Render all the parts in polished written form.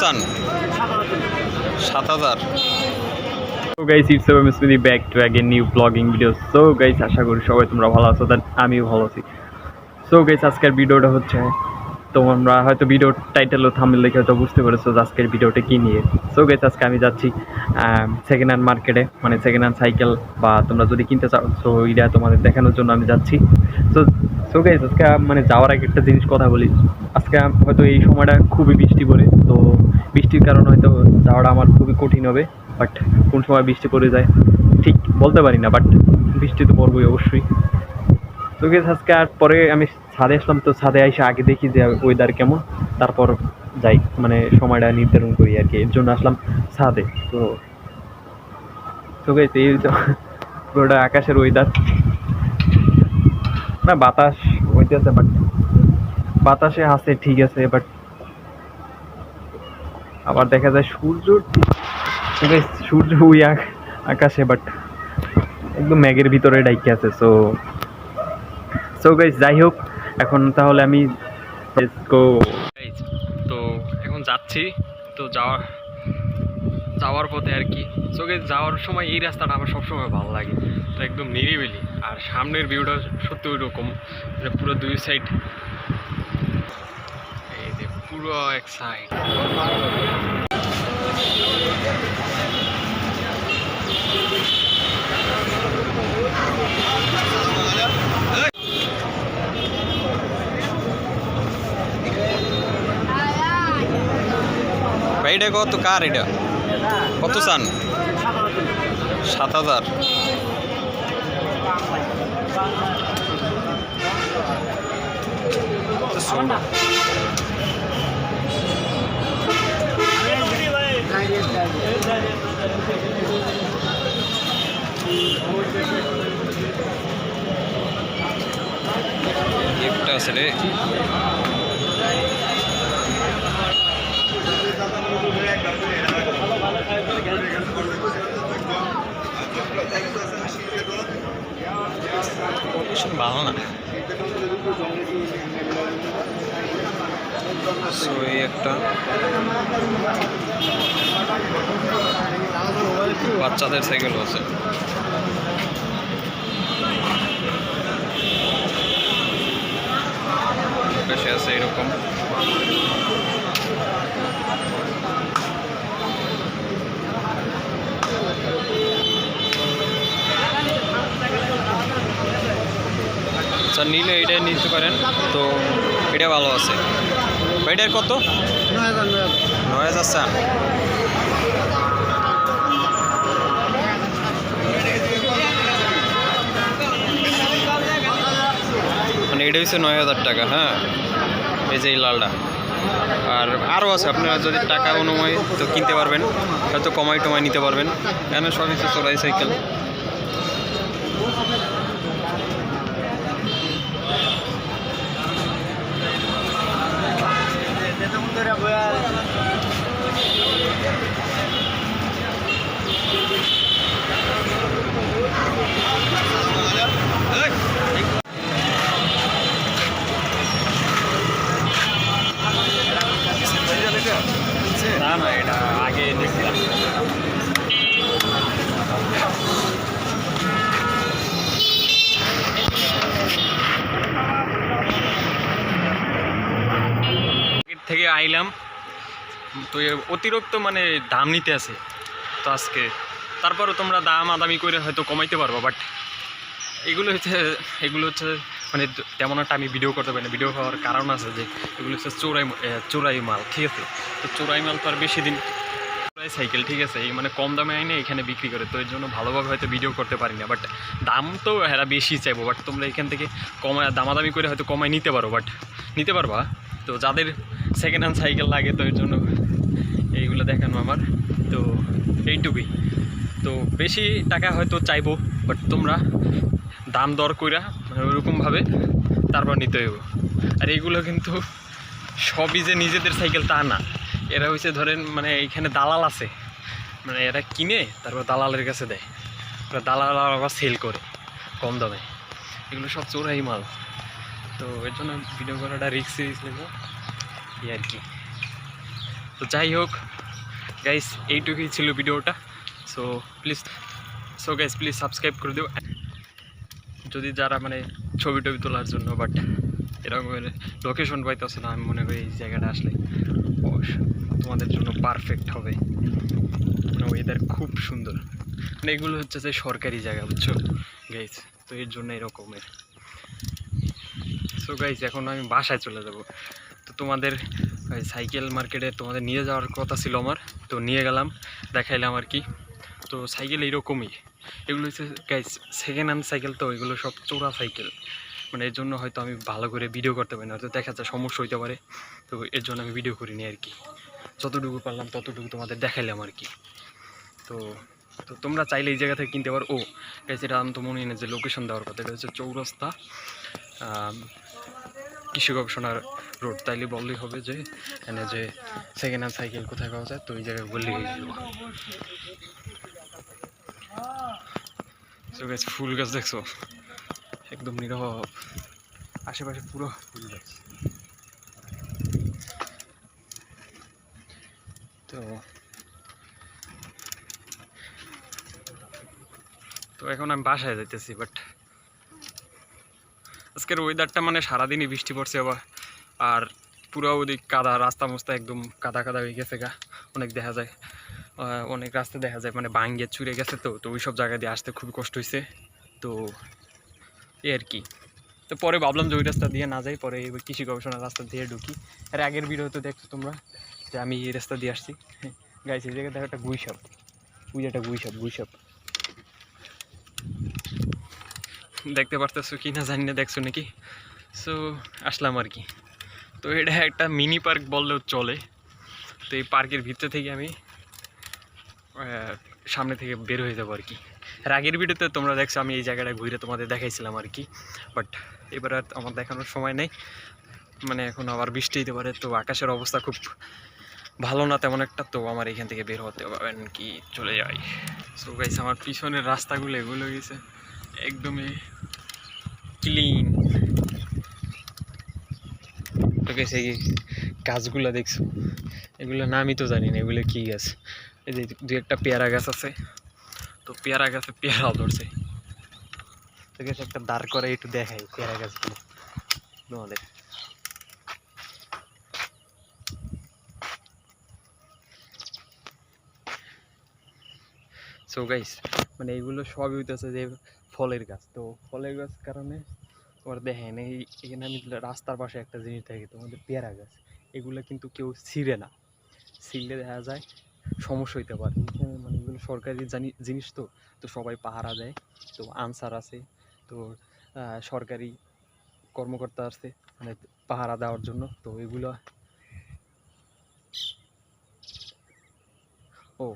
চান? 7000। So guys, it's Sevam Smith back to again new vlogging video. So guys, আশা করি সবাই তোমরা ভালো আছো, তার আমিও ভালো আছি। So guys, আজকের ভিডিওটা হচ্ছে, তোমরা হয়তো ভিডিওর টাইটেল ও থাম্বনেল দেখে হয়তো বুঝতে পেরেছো যে আজকের ভিডিওটা কি নিয়ে। সো গাইস, আজকে আমি যাচ্ছি সেকেন্ড হ্যান্ড মার্কেটে, মানে সেকেন্ড হ্যান্ড সাইকেল বা তোমরা যদি কিনতে চাও, সো এটা তোমাদের দেখানোর জন্য আমি যাচ্ছি। সো সো গাইস, আজকে মানে যাওয়ার আগে একটা জিনিস কথা বলি। আজকে হয়তো এই সময়টা খুবই বৃষ্টি পড়ে, তো বৃষ্টির কারণে হয়তো যাওয়াটা আমার খুবই কঠিন হবে। বাট কোন সময় বৃষ্টি পড়ে যায় ঠিক বলতে পারি না, বাট বৃষ্টি তো পড়বই অবশ্যই। তো গেছে আজকে আর পরে আমি ছাদে আসলাম, তো ছাদে এসে আগে দেখি যে ওয়েদার কেমন, তারপর যাই, মানে সময়টা নির্ধারণ করি আর কি, এর জন্য আসলাম ছাদে। তো তো গেছে এই পুরোটা আকাশের ওয়েদার, না বাতাস হইতেছে, বাট বাতাসে আছে ঠিক আছে, বাট আবার দেখা যায় সূর্য, সূর্য ওই আকাশে, বাট একদম ম্যাগের ভিতরে ডাইকে আছে। সো সো গাইস, যাই হোক, এখন তাহলে আমি লেটস গো। তো এখন যাচ্ছি, তো যাওয়ার পথে আর কি। সো গাইস, যাওয়ার সময় এই রাস্তাটা আমার সবসময় ভালো লাগে, তো একদম নিরিবিলি, আর সামনের ভিউটা সত্যি ওই রকম, মানে পুরো দুই সাইড, এই যে পুরো এক সাইড। ভাই এটা কত, কার এটা কত চান? 7000। গিফট আছে রে। ভালো না, এই একটা বাচ্চাদের সাইকেল আছে। বেশি আছে এরকম। আচ্ছা, নিলে এটাই নিতে পারেন, তো এটা ভালো আছে। এটার কত? 9000 চান? মানে এটা হচ্ছে 9000 টাকা। হ্যাঁ, এই যে এই লালটা, আর আরও আছে, আপনারা যদি টাকা অনুযায়ী তো কিনতে পারবেন, হয়তো কমাই টমাই নিতে পারবেন। কেন সব হচ্ছে চোরাই সাইকেল। না না, এটা আগে দেখছিলাম। থেকে আইলাম, তো অতিরিক্ত মানে দাম নিতে আছে তো আজকে, তারপরও তোমরা দাম আদামি করে হয়তো কমাইতে পারবো, বাট এগুলো হচ্ছে মানে তেমন একটা আমি ভিডিও করতে পারি না। ভিডিও হওয়ার কারণ আছে যে এগুলো হচ্ছে চোরাই মাল, ঠিক আছে। তো চোরাই মাল তো আর বেশি দিন, চোরাই সাইকেল, ঠিক আছে, এই মানে কম দামে আইনে এখানে বিক্রি করে, তো এর জন্য ভালোভাবে হয়তো ভিডিও করতে পারি না। বাট দাম তো এরা বেশি চাইবো, বাট তোমরা এখান থেকে দামাদামি করে হয়তো কমায় নিতে পারো, বাট নিতে পারবা। তো যাদের সেকেন্ড হ্যান্ড সাইকেল লাগে, তো এর জন্য এইগুলো দেখানো আমার, তো এইটুকুই। তো বেশি টাকা হয়তো চাইবো, বাট তোমরা দাম দর কইরা মানে ওইরকমভাবে তারপর নিতে হইব। আর এইগুলো কিন্তু সবই যে নিজেদের সাইকেল তা না, এরা হচ্ছে ধরেন মানে এইখানে দালাল আছে, মানে এরা কিনে তারপর দালালের কাছে দেয়, দালাল আবার সেল করে কম দামে। এগুলো সব চোরাই মাল, তো এর জন্য ভিডিও করাটা রিস্ক নেব এই আর কি। তো যাই হোক গাইস, এইটুকুই ছিল ভিডিওটা। সো প্লিজ প্লিজ সাবস্ক্রাইব করে দিও, যদি যারা মানে ছবি টবি তোলার জন্য বাট এরকম লোকেশন পাইতেছে না। আমি মনে করি এই জায়গাটা আসলে তোমাদের জন্য পারফেক্ট হবে। মানে ওয়েদার খুব সুন্দর, মানে এগুলো হচ্ছে যে সরকারি জায়গা, বুঝছো গাইস, তো এর জন্য এরকমের। সো গাইস, এখন আমি বাসায় চলে যাব। তো তোমাদের সাইকেল মার্কেটে তোমাদের নিয়ে যাওয়ার কথা ছিল আমার, তো নিয়ে গেলাম, দেখাইলাম আর কি। তো সাইকেল এইরকমই, এগুলো হচ্ছে গাইস সেকেন্ড হ্যান্ড সাইকেল, তো এগুলো সব চোরা সাইকেল। মানে এর জন্য হয়তো আমি ভালো করে ভিডিও করতে পারি না, হয়তো দেখা যায় সমস্যা হইতে পারে। তো এর জন্য আমি ভিডিও করিনি আর কি, যতটুকু পারলাম ততটুকু তোমাদের দেখাইলাম আর কি। তো তো তোমরা চাইলে এই জায়গা থেকে কিনতে পারো। ও গাইস, এটা আমি তো মনে নেই যে লোকেশন দেওয়ার কথা, এটা হচ্ছে চৌরাস্তা কৃষি গবেষণা রোড। তাইলে বললেই হবে যে এনে যে সেকেন্ড হ্যান্ড সাইকেল কোথায় পাওয়া যায়, তো ওই জায়গায় বললেই হয়ে যাবো। সো গাইস, ফুল গাছ দেখছো, একদম নীরব, আশেপাশে পুরো ফুল গাছ। তো তো এখন আমি বাসায় যাইতেছি, বাট আজকের ওয়েদারটা মানে সারাদিনই বৃষ্টি পড়ছে আবার, আর পুরো ওদিক কাদা, রাস্তা মোস্তা একদম কাদা কাদা হয়ে গেছে গা। অনেক দেখা যায়, অনেক রাস্তা দেখা যায় মানে ভাঙ্গে চুরে গেছে। তো তো ওই সব জায়গা দিয়ে আসতে খুবই কষ্ট হয়েছে। তো এই আর কি। তো পরে ভাবলাম যে ওই রাস্তা দিয়ে না যাই, পরে ওই কৃষি গবেষণার রাস্তা দিয়ে ঢুকি। আর আগের ভিডিওতে দেখছো তোমরা যে আমি এই রাস্তা দিয়ে আসছি। গাইছি এই জায়গায় দেখো একটা গুইসাপ, ওই একটা গুইসাপ দেখতে পারতেছো কি না জানি না, দেখছো নাকি? সো আসলাম আর কি। তো এটা একটা মিনি পার্ক বললেও চলে। তো এই পার্কের ভিতর থেকে আমি সামনে থেকে বের হয়ে যাবো আর কি। আর আগের ভিডিওতে তোমরা দেখছো আমি এই জায়গাটা ঘুরে তোমাদের দেখাইছিলাম আর কি, বাট এবার আর আমার দেখানোর সময় নেই, মানে এখন আবার বৃষ্টি হতে পারে। তো আকাশের অবস্থা খুব ভালো না তেমন একটা, তো আমার এখান থেকে বের হতে হবে কি, চলে যাই। সো গাইস, আমার পিছনের রাস্তাগুলো এগুলো গেছে একদমই ক্লিন। তো গেছে এই গাছগুলো দেখছো, এগুলো নামই তো জানি না এগুলো কি গাছ। এই যে দু একটা পেয়ারা গাছ আছে, তো পেয়ারা গাছে পেয়ারাও ধরছে। তো গেছে একটা দাঁড় করে একটু দেখাই পেয়ারা গাছগুলো তোমাদের। সো গাইস, মানে এইগুলো সবই হইতেছে যে ফলের গাছ। তো ফলের গাছ কারণে তোমার দেখেন এখানে আমি রাস্তার পাশে একটা জিনিস দেখি, তোমাদের পেয়ারা গাছ, এগুলো কিন্তু কেউ ছিঁড়ে না, ছিঁড়লে দেখা যায় সমস্যা হইতে পারে। মানে এগুলো সরকারি জিনিস, তো তো সবাই পাহারা দেয়, তো আনসার আছে, তো সরকারি কর্মকর্তা আছে মানে পাহারা দেওয়ার জন্য। তো এগুলো ও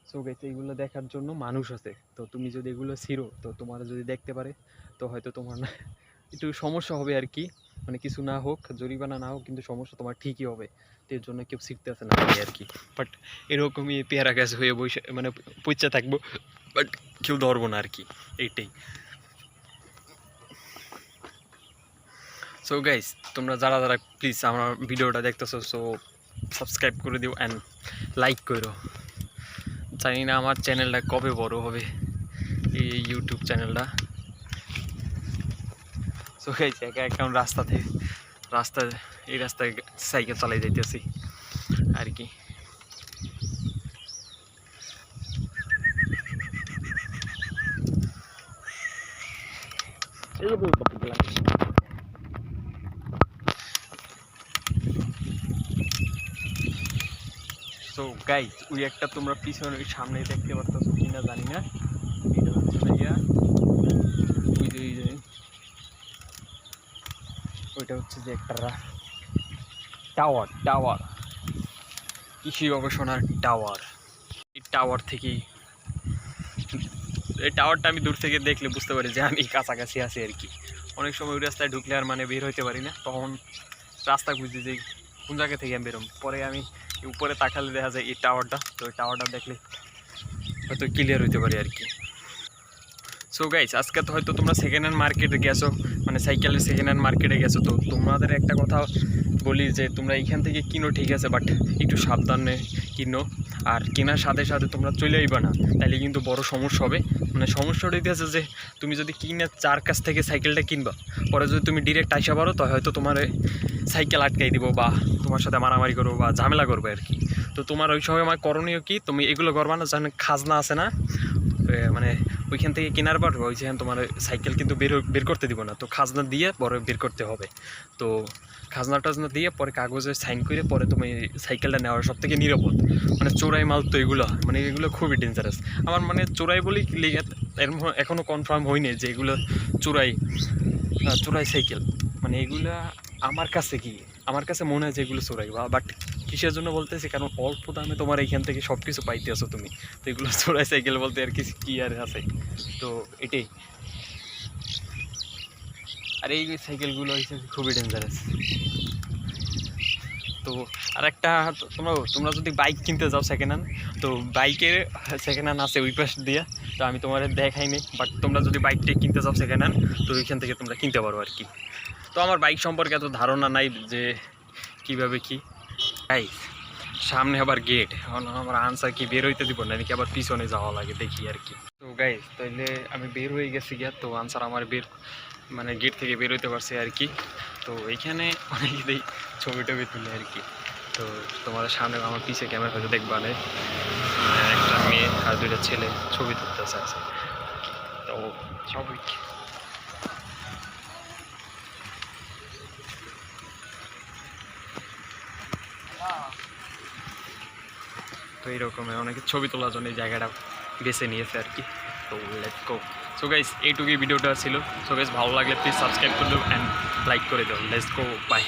সো গেছে, এগুলো দেখার জন্য মানুষ আছে। তো তুমি যদি এগুলো ছিঁড়ো, তো তোমার যদি দেখতে পারে, তো হয়তো তোমার না একটু সমস্যা হবে আর কি। মানে কিছু না হোক, জরিমানা না হোক, কিন্তু সমস্যা তোমার ঠিকই হবে। তো এর জন্য কেউ শিখতে আসে না আর কি। বাট এরকমই পেয়ারা গাছ হয়ে বসে মানে পইচা থাকবো, বাট কেউ ধরবো না আর কি, এইটাই। সো গাইস, তোমরা যারা যারা প্লিজ আমার ভিডিওটা দেখতেছো, সো সাবস্ক্রাইব করে দিও অ্যান্ড লাইক করো। জানি না আমার চ্যানেলটা কবে বড় হবে, এই ইউটিউব চ্যানেলটা। সো গাইস, একা এখন রাস্তায় এই রাস্তায় সাইকেল চালাই যাইতেছি আর কি। সো গাইস, ওই একটা তোমরা পিছনে ওই সামনে দেখতে পাচ্ছ কিনা জানি না, এটা হচ্ছে ভাইয়া ওই যে ওইটা হচ্ছে যে একটা টাওয়ার, কৃষি গবেষণার টাওয়ার। এই টাওয়ার থেকেই, এই টাওয়ারটা আমি দূর থেকে দেখলে বুঝতে পারি যে আমি কাছাকাছি আছি আর কি। অনেক সময় ওই রাস্তায় ঢুকলে আর মানে বের হইতে পারি না, তখন রাস্তা খুঁজতে যাই কোন জায়গা থেকে আমি বেরোম। পরে আমি উপরে তাকালে দেখা যায় এই টাওয়ারটা, তো ওই টাওয়ারটা দেখলে হয়তো ক্লিয়ার হইতে পারি আর কি। সো সো গাইস আজকে তো হয়তো তোমরা সেকেন্ড হ্যান্ড মার্কেটে গেছো, মানে সাইকেলের সেকেন্ড হ্যান্ড মার্কেটে গেছো, তো তোমাদের একটা কথা বলি যে তোমরা এইখান থেকে কিনো ঠিক আছে, বাট একটু সাবধানে কিনো। আর কেনার সাথে সাথে তোমরা চলে আইবা না, তাইলে কিন্তু বড় সমস্যা হবে। মানে সমস্যাটা হইতেছে যে তুমি যদি কিনে যার কাছ থেকে সাইকেলটা কিনবা, পরে যদি তুমি ডিরেক্ট আইসা পারো তো হয়তো তোমার সাইকেল আটকাই দিব বা তোমার সাথে মারামারি করবো বা ঝামেলা করবে আর কি। তো তোমার ওই সময় আমার করণীয় কি, তুমি এগুলো করবা না, যেন খাজনা আছে না, মানে ওইখান থেকে কেনার পর ওইখানে তোমার সাইকেল কিন্তু বের করতে দিব না, তো খাজনা দিয়ে পরে বের করতে হবে। তো খাজনা টাজনা দিয়ে পরে কাগজে সাইন করে পরে তুমি সাইকেলটা নেওয়ার সব থেকে নিরাপদ। মানে চোরাই মাল তো এগুলো, মানে এগুলো খুবই ডেঞ্জারাস। আমার মানে চোরাই বলি এখনও কনফার্ম হয়নি যে এগুলো চোরাই সাইকেল। মানে এগুলা আমার কাছে মনে হয় যে এগুলো চোরাই, বাট কিসের জন্য বলতেছি, কারণ অল্প দামে তোমার এইখান থেকে সব কিছু পাইতে আসো তুমি, তো এগুলো চোরাই সাইকেল বলতে আর কি আর আছে। তো এটাই। আর এই সাইকেলগুলো হচ্ছে খুবই ডেঞ্জারাস। তো আর একটা, তোমরা যদি বাইক কিনতে যাও সেকেন্ড হ্যান্ড, তো বাইকের সেকেন্ড হ্যান্ড আছে ওই পাশ দিয়ে, তো আমি তোমাদের দেখাইনি, বাট তোমরা যদি বাইকটা কিনতে যাও সেকেন্ড হ্যান্ড, তো ওইখান থেকে তোমরা কিনতে পারো আর কি। তো আমার বাইক সম্পর্কে এত ধারণা নাই যে কীভাবে কি। তাই সামনে আবার গেট, এখন আমার আনসার কি বের হইতে দিব না, নাকি আবার পিছনে যাওয়া লাগে দেখি আর কি। তো গাইস তাইলে আমি বের হয়ে গেছি গিয়া, তো আনসার আমার মানে গেট থেকে বের হইতে পারছে আর কি। তো এইখানে অনেকেই ছবি টবি তুলে আর কি। তো তোমাদের সামনে আমার পিছে ক্যামেরা হয়তো দেখবা না, একটা মেয়ে আর দুইটা ছেলে ছবি তুলতেছে আছে। তো সবাই তো এইরকমের অনেকে ছবি তোলার জন্য এই জায়গাটা বেছে নিয়েছে আর কি। তো লেটস গো। সো গাইস এইটুকুই ভিডিওটা ছিল। সো গাইস ভালো লাগলে প্লিজ সাবস্ক্রাইব করে দাও অ্যান্ড লাইক করে দাও। Let's go, by.